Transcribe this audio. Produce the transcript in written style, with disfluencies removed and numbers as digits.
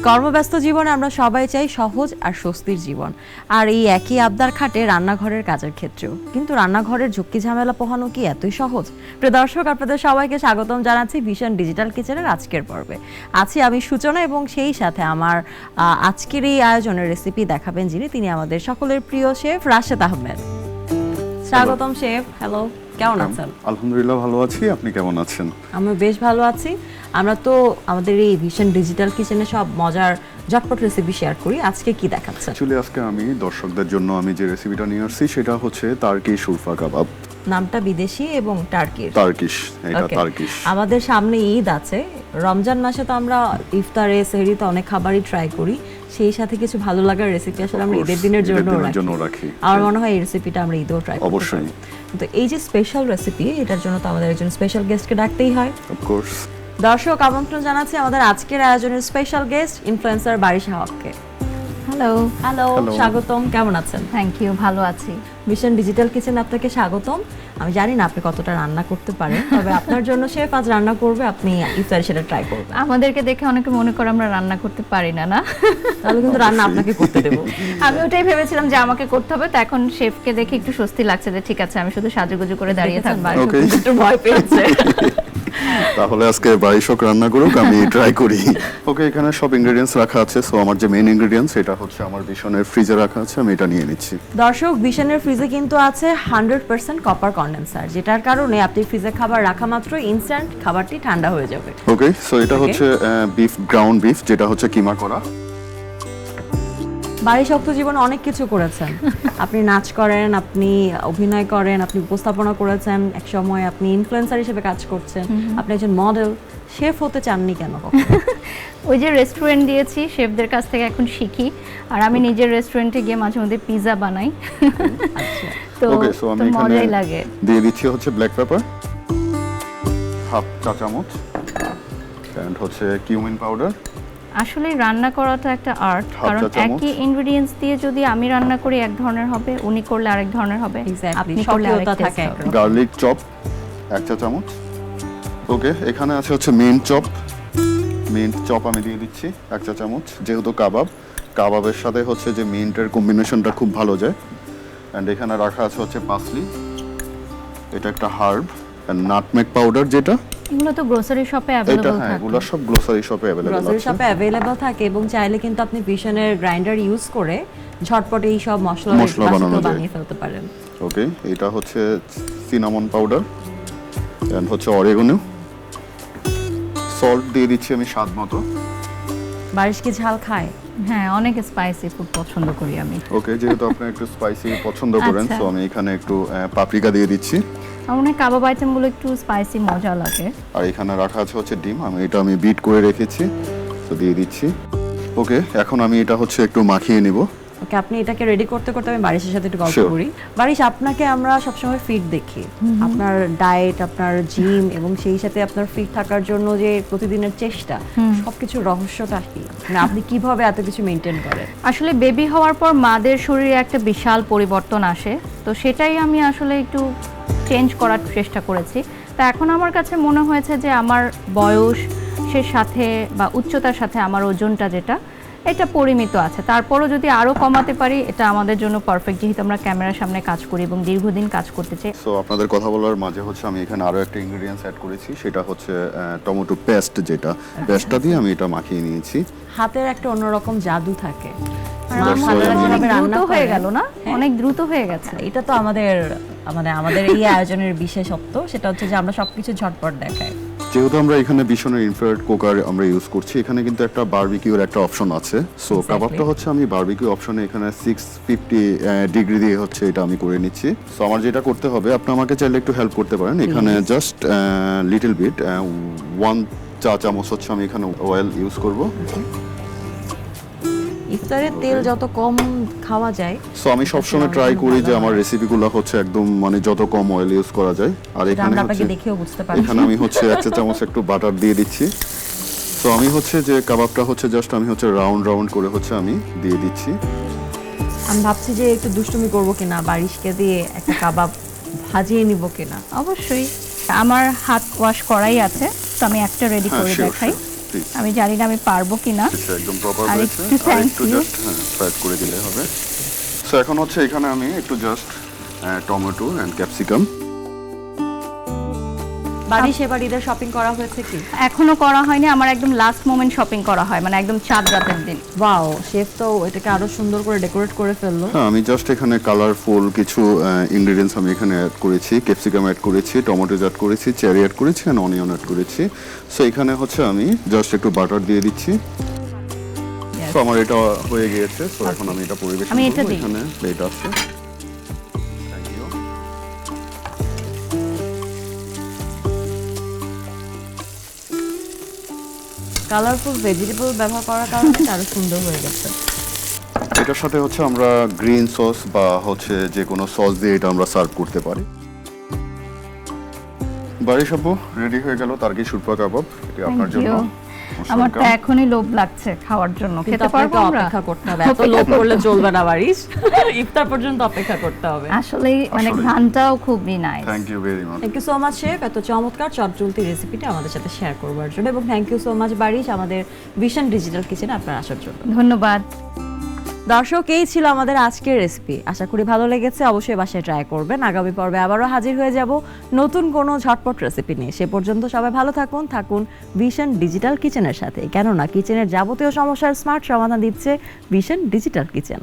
কর্মব্যস্ত জীবনে আমরা সবাই চাই সহজ আর স্বস্তির জীবন, আর এই একই আবদার খাটে রান্নাঘরের কাজের ক্ষেত্রেও। কিন্তু রান্নাঘরের ঝুঁকি ঝামেলা পোহানো কি এতই সহজ? প্রিয় দর্শক, আপনাদের সবাইকে স্বাগতম জানাচ্ছি ভিশন ডিজিটাল কিচেনের আজকের পর্বে। আছি আমি সূচনা, এবং সেই সাথে আমার আজকের এই আয়োজনের রেসিপি দেখাবেন যিনি, তিনি আমাদের সকলের প্রিয় শেফ রাশেদ আহমেদ। স্বাগতম শেফ। হ্যালো, কেমন আছেন? আলহামদুলিল্লাহ ভালো আছি, আপনি কেমন আছেন? আমরা বেশ ভালো আছি। আমরা তো আমাদের এই ভিশন ডিজিটাল কিচেনে সব মজার ঝটপট রেসিপি শেয়ার করি। আজকে কি দেখাচ্ছেন? অ্যাকচুয়ালি আজকে আমি দর্শকদের জন্য যে রেসিপিটা নিয়ে আসছি সেটা হচ্ছে টার্কি সুরফা কাবাব। নামটা বিদেশি এবং টার্কিশ। এটা Okay. টার্কিশ। আমাদের সামনে ঈদ আছে, রমজান মাসে তো আমরা ইফতারে সেহরিতে অনেক খাবারই ট্রাই করি, সেই সাথে কিছু ভালো লাগার রেসিপি আসলে আমরা ঈদের দিনের জন্য রাখি। আমার মনে হয় এই রেসিপিটা আমরা ঈদেও ট্রাই করব অবশ্যই। তো এই যে স্পেশাল রেসিপি, এটার জন্য তো আমাদের একজন স্পেশাল গেস্টকে ডাকতেই হয়। Of course. দর্শক, আমন্ত্রণ জানাচ্ছি আমাদের আজকের আয়োজনের স্পেশাল গেস্ট ইনফ্লুয়েন্সার বারিশা হককে। হ্যালো, হ্যালো, স্বাগতম। কেমন আছেন? থ্যাংক ইউ, ভালো আছি। ভিশন ডিজিটাল কিচেন আপনাকে স্বাগতম। আমি জানি না আপনি কতটা রান্না করতে পারেন, তবে আপনার জন্য শেফ আজ রান্না করবে, আপনি ইফতারে সেটা ট্রাই করবেন। আমাদেরকে দেখে অনেকে মনে করে আমরা রান্না করতে পারি না, না? তাহলে কিন্তু রান্না আপনাকে করতে দেব। আমি ওটাই ভেবেছিলাম যে আমাকে করতে হবে, তো এখন শেফকে দেখে একটু স্বস্তি লাগছে যে ঠিক আছে আমি শুধু সাজুগুজু করে দাঁড়িয়ে থাকবো। Okay. একটু ভয় পেয়েছে। তাহলে আজকে বারিশক রান্না করুক, আমি ট্রাই করি। ওকে, এখানে সব ইনগ্রেডিয়েন্টস রাখা আছে। সো আমার যে মেইন ইনগ্রেডিয়েন্টস এটা হচ্ছে আমার ভিশনের ফ্রিজে রাখা আছে, আমি এটা নিয়ে নিচ্ছি। দর্শক, ভিশনের ফ্রিজে কিন্তু আছে 100% কপার কন্ডেন্সার, যেটার কারণে আপনি ফ্রিজে খাবার রাখা মাত্র ইনস্ট্যান্ট খাবারটি ঠান্ডা হয়ে যাবে। ওকে, সো এটা হচ্ছে বিফ, গ্রাউন্ড বিফ, যেটা হচ্ছে কিমা করা। বাড়ি শক্ত জীবনে অনেক কিছু করেছেন। আপনি নাচ করেন, আপনি অভিনয় করেন, আপনি উপস্থাপনা করেছেন, এক সময় আপনি ইনফ্লুয়েন্সার হিসেবে কাজ করছেন, আপনি একজন মডেল। শেফ হতে চাননি কেন? ওই যে রেস্টুরেন্ট দিয়েছি, শেফদের কাছ থেকে এখন শিখি, আর আমি নিজের রেস্টুরেন্টে গিয়ে মাঝে মধ্যে পিৎজা বানাই। তো ওকে, সো আমি এখানে মজাই লাগে। দিয়ে দিচ্ছি হচ্ছে ব্ল্যাক পেপার হাফ চা চামচ, এন্ড হচ্ছে কিউমিন পাউডার। আসলে রান্না করাটা একটা আর্ট, হাফ কারণ চা চামচ। একই ইনগ্রেডিয়েন্টস দিয়ে যদি আমি রান্না করি এক ধরনের হবে, উনি করলে আরেক ধরনের হবে, Exactly, আপনি করলে আরেক স্বকীয়তা taste থাকে হবে। একরকম। গার্লিক চপ 1 চা চামচ। ওকে, এখানে আছে হচ্ছে মিন্ট চপ। মিন্ট চপ আমি দিয়ে দিচ্ছি 1 চা চামচ, যেহেতু কাবাবের সাথে হচ্ছে যে মিন্টের কম্বিনেশনটা খুব ভালো যায়। অ্যান্ড এখানে রাখা আছে হচ্ছে পার্সলি, এটা একটা হার্ব। অ্যান্ড নাটমেগ পাউডার, যেটা এগুলো তো গ্রোসারি শপে এটা, অ্যাভেলেবল হ্যাঁ, থাকে। এগুলো সব গ্রোসারি শপে অ্যাভেলেবল গ্রোসারি আছে। শপে অ্যাভেলেবল থাকে, এবং চাইলে কিন্তু আপনি ভিশনের গ্রাইন্ডার ইউজ করে ঝটপট এই সব মশলা বানানো যায়। বানিয়ে ফেলতে পারেন। ওকে, এটা হচ্ছে সিনামন পাউডার, অ্যান্ড হচ্ছে অরেগনো। সল্ট দিয়ে দিচ্ছি আমি স্বাদ মতো। বারিশ কি ঝাল খায়? হ্যাঁ, অনেক স্পাইসি ফুড পছন্দ করি আমি। ওকে, যেহেতু আপনি একটু স্পাইসি পছন্দ করেন, আচ্ছা। সো আমি এখানে একটু পাপরিকা দিয়ে দিচ্ছি। আমার মনে হয় কাবাব আইটেমগুলো একটু স্পাইসি মজা লাগে। আর এখানে রাখা আছে হচ্ছে ডিম, আমি বিট করে রেখেছি, তো দিয়ে দিচ্ছি। ওকে, এখন আমি এটা হচ্ছে একটু মাখিয়ে নিব। ওকে, আপনি এটাকে রেডি করতে করতে আমি বারিশের সাথে একটু গল্প Sure. করি। বারিশ, আপনাকে আমরা সবসময় ফিট দেখি, আপনার ডায়েট, আপনার জিম, এবং সেই সাথে আপনার ফিট থাকার জন্য যে প্রতিদিনের চেষ্টা, সবকিছুর রহস্যটা কি? মানে আপনি কিভাবে এত কিছু মেনটেন করেন? আসলে বেবি হওয়ার পর মাদের শরীরে একটা বিশাল পরিবর্তন আসে, তো সেটাই আমি আসলে একটু চেঞ্জ করার চেষ্টা করেছি। তা এখন আমার কাছে মনে হয়েছে যে আমার বয়সের সাথে বা উচ্চতার সাথে আমার ওজনটা যেটা, এটা পরিমিত আছে। তারপরও যদি আরও কমাতে পারি, এটা আমাদের জন্য পারফেক্ট, যেহেতু আমরা ক্যামেরার সামনে কাজ করি এবং দীর্ঘদিন কাজ করতে চাই। সো আপনাদের কথা বলার মাঝে হচ্ছে আমি এখানে আরো একটা ইনগ্রেডিয়েন্টস অ্যাড করেছি, সেটা হচ্ছে টমেটো পেস্ট, যেটা পেস্টটা দিয়ে আমি এটা মাখিয়ে নিয়েছি। হাতের একটা অন্যরকম জাদু থাকে। আর That's why হাতেরা আমি- যেভাবে অনেক রান্না দ্রুত হয়ে করে- গেল না? হ্যাঁ। অনেক দ্রুত হয়ে গেছে। এটা তো আমাদের এই আয়োজনের বিশেষত্ব, সেটা হচ্ছে যে আমরা সবকিছু ঝটপট দেখাই। যেহেতু আমরা এখানে ভীষণের ইনফ্রারেড কুকার আমরা ইউজ করছি, এখানে কিন্তু একটা বারবিকিউর একটা অপশন আছে। So Exactly. কাবাবটা হচ্ছে আমি বারবিকিউ অপশনে এখানে 650 ডিগ্রি দিয়ে হচ্ছে এটা আমি করে নিচ্ছি। সো আমার যেটা করতে হবে, আপনি আমাকে চাইলে একটু হেল্প করতে পারেন। এখানে জাস্ট লিটল বিট 1 চা চামচ হচ্ছে আমি এখানে অয়েল ইউজ করব। ইফতারে তেল যত কম খাওয়া যায়, সো আমি সবসময় ট্রাই করি যে আমার রেসিপিগুলো হচ্ছে একদম মানে যত কম অয়েল ইউজ করা যায়। আর এটা এখানে আমরা হচ্ছে আপনাকে দেখেও বুঝতে পারি। এখানে আমি হচ্ছে 1 চা চামচ একটু বাটার দিয়ে দিচ্ছি। সো আমি হচ্ছে যে কাবাবটা হচ্ছে জাস্ট আমি হচ্ছে রাউন্ড করে হচ্ছে আমি দিয়ে দিচ্ছি। আমি ভাবছি যে একটু দুষ্টুমি করব কিনা, বারিশকে দিয়ে একটা কাবাব ভাজিয়ে নিব কিনা। অবশ্যই, আমার হাত ওয়াশ করাই আছে, তো আমি একটা রেডি হ্যাঁ, করে sure, দেখাই। sure. প্লিজ। আমি জানি না আমি পারবো কিনা। আচ্ছা, একদম প্রপার আর হয়েছে। একটু আর thank একটু you। জাস্ট ফ্রাই করে দিলে হবে। সো এখন হচ্ছে এখানে আমি একটু জাস্ট টমেটো এন্ড ক্যাপসিকাম। বাড়ি সেবার ঈদের শপিং করা হয়েছে কি? এখনো করা হয়নি, আমার একদম লাস্ট মোমেন্ট শপিং করা হয়, মানে একদম চাঁদ রাতের দিন। ওয়াও, শেফ তো এটাকে আরো সুন্দর করে ডেকোরেট করে ফেললো। হ্যাঁ, আমি জাস্ট এখানে কালারফুল কিছু ইনগ্রেডিয়েন্টস আমি এখানে অ্যাড করেছি। ক্যাপসিকাম অ্যাড করেছি, টমেটো অ্যাড করেছি, চেরি অ্যাড করেছি এন্ড অনিয়ন অ্যাড করেছি। সো এখানে হচ্ছে আমি জাস্ট একটু বাটার দিয়ে দিচ্ছি। সো আমার এটা হয়ে গিয়েছে। সো এখন আমি এটা পরিবেশন আমি এটা করব। দিই। এখানে প্লেট আছে। Thank you. কালারফুল ভেজিটেবল ব্যবহার করার কারণে এটা আরো সুন্দর হয়ে গেছে। এটার সাথে হচ্ছে আমরা গ্রিন সস বা হচ্ছে যে কোনো সস দিয়ে এটা আমরা সার্ভ করতে পারি। বাড়ি সব রেডি হয়ে গেল তার্কি সুরপা কাবাব। এটা আপনার Thank জন্য। you। আমার তো এখনই লোভ লাগছে খাওয়ার জন্য। কিন্তু খেতে পারবো আপনাকে আমরা? অপেক্ষা করতে হবে, এত লোভ করলে চলবে না বাড়িশ। ইফতার পর্যন্ত অপেক্ষা করতে হবে। আসলেই মানে আসলেই। ঘ্রাণটাও খুবই nice. Thank you very much. Thank you so much chef, এত চমৎকার চটজলদি রেসিপিটা আমাদের সাথে শেয়ার করবার জন্য, এবং থ্যাংক ইউ সো মাচ বারিশ আমাদের ভিশন ডিজিটাল কিচেনে আপনার আসার জন্য। ধন্যবাদ। দর্শক, এই ছিল আমাদের আজকের রেসিপি। আশা করি ভালো লেগেছে। অবশ্যই বাসায় ট্রাই করবেন। আগামী পর্বে আবারও হাজির হয়ে যাব নতুন কোনো ঝটপট রেসিপি নিয়ে। সে পর্যন্ত সবাই ভালো থাকুন ভিশন ডিজিটাল কিচেনের সাথে, কেননা কিচেনের যাবতীয় সমস্যার স্মার্ট সমাধান দিচ্ছে ভিশন ডিজিটাল কিচেন।